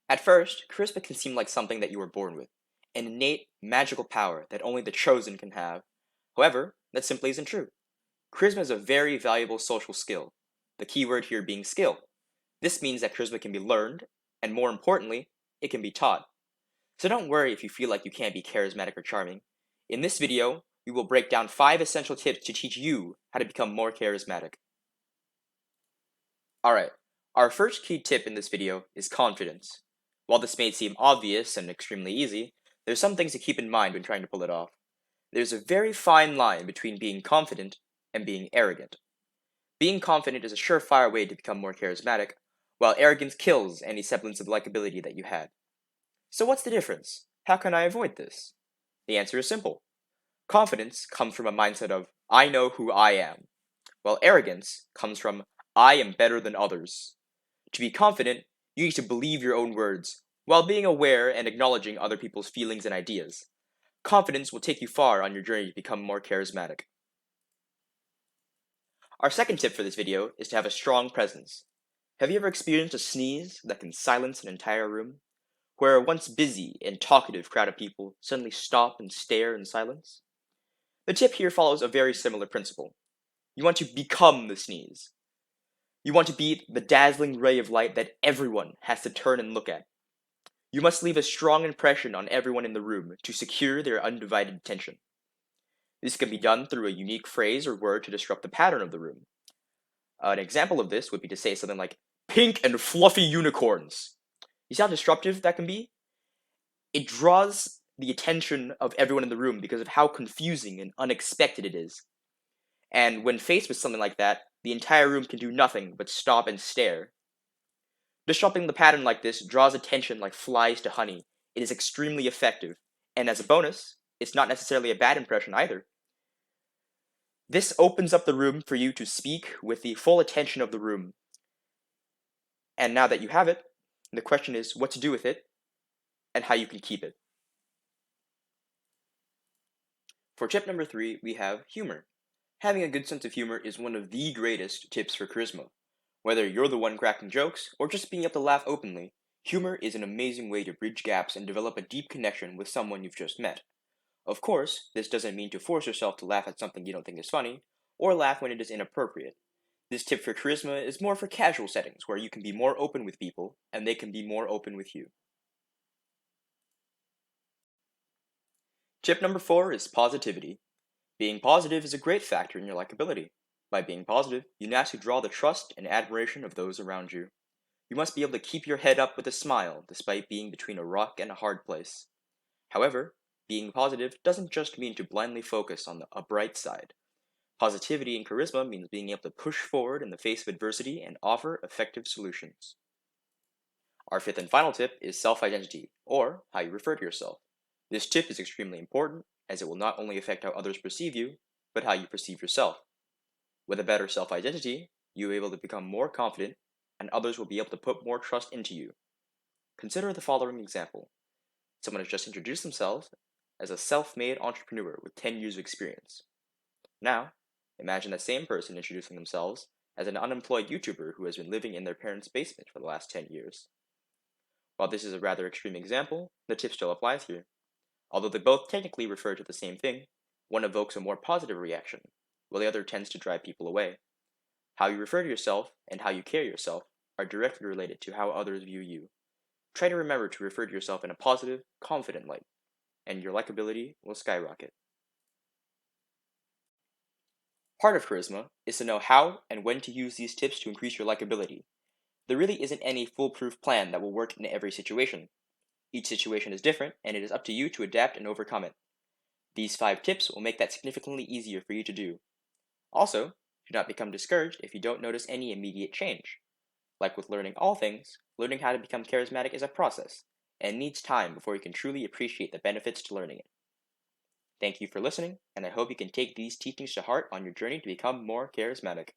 At first, charisma can seem like something that you were born with, an innate, magical power that only the chosen can have. However, that simply isn't true. Charisma is a very valuable social skill, the key word here being skill. This means that charisma can be learned, and more importantly, it can be taught. So don't worry if you feel like you can't be charismatic or charming. In this video, we will break down 5 essential tips to teach you how to become more charismatic. Alright, our first key tip in this video is confidence. While this may seem obvious and extremely easy, there's some things to keep in mind when trying to pull it off. There's a very fine line between being confident and being arrogant. Being confident is a surefire way to become more charismatic, while arrogance kills any semblance of likability that you had. So what's the difference? How can I avoid this? The answer is simple. Confidence comes from a mindset of, I know who I am, while arrogance comes from, I am better than others. To be confident, you need to believe your own words, while being aware and acknowledging other people's feelings and ideas. Confidence will take you far on your journey to become more charismatic. Our second tip for this video is to have a strong presence. Have you ever experienced a sneeze that can silence an entire room? Where a once busy and talkative crowd of people suddenly stop and stare in silence? The tip here follows a very similar principle. You want to become the sneeze. You want to be the dazzling ray of light that everyone has to turn and look at. You must leave a strong impression on everyone in the room to secure their undivided attention. This can be done through a unique phrase or word to disrupt the pattern of the room. An example of this would be to say something like, pink and fluffy unicorns. You see how disruptive that can be? It draws the attention of everyone in the room because of how confusing and unexpected it is. And when faced with something like that, the entire room can do nothing but stop and stare. Disrupting the pattern like this draws attention like flies to honey. It is extremely effective, and as a bonus, it's not necessarily a bad impression either. This opens up the room for you to speak with the full attention of the room. And now that you have it, the question is what to do with it and how you can keep it. For tip number 3, we have humor. Having a good sense of humor is one of the greatest tips for charisma. Whether you're the one cracking jokes or just being able to laugh openly, humor is an amazing way to bridge gaps and develop a deep connection with someone you've just met. Of course, this doesn't mean to force yourself to laugh at something you don't think is funny, or laugh when it is inappropriate. This tip for charisma is more for casual settings where you can be more open with people and they can be more open with you. Tip number 4 is positivity. Being positive is a great factor in your likability. By being positive, you naturally draw the trust and admiration of those around you. You must be able to keep your head up with a smile despite being between a rock and a hard place. However, being positive doesn't just mean to blindly focus on a bright side. Positivity and charisma means being able to push forward in the face of adversity and offer effective solutions. Our fifth and final tip is self-identity, or how you refer to yourself. This tip is extremely important, as it will not only affect how others perceive you, but how you perceive yourself. With a better self-identity, you will be able to become more confident, and others will be able to put more trust into you. Consider the following example. Someone has just introduced themselves as a self-made entrepreneur with 10 years of experience. Now, imagine that same person introducing themselves as an unemployed YouTuber who has been living in their parents' basement for the last 10 years. While this is a rather extreme example, the tip still applies here. Although they both technically refer to the same thing, one evokes a more positive reaction, while the other tends to drive people away. How you refer to yourself and how you carry yourself are directly related to how others view you. Try to remember to refer to yourself in a positive, confident light, and your likability will skyrocket. Part of charisma is to know how and when to use these tips to increase your likability. There really isn't any foolproof plan that will work in every situation. Each situation is different, and it is up to you to adapt and overcome it. These 5 tips will make that significantly easier for you to do. Also, do not become discouraged if you don't notice any immediate change. Like with learning all things, learning how to become charismatic is a process, and needs time before you can truly appreciate the benefits to learning it. Thank you for listening, and I hope you can take these teachings to heart on your journey to become more charismatic.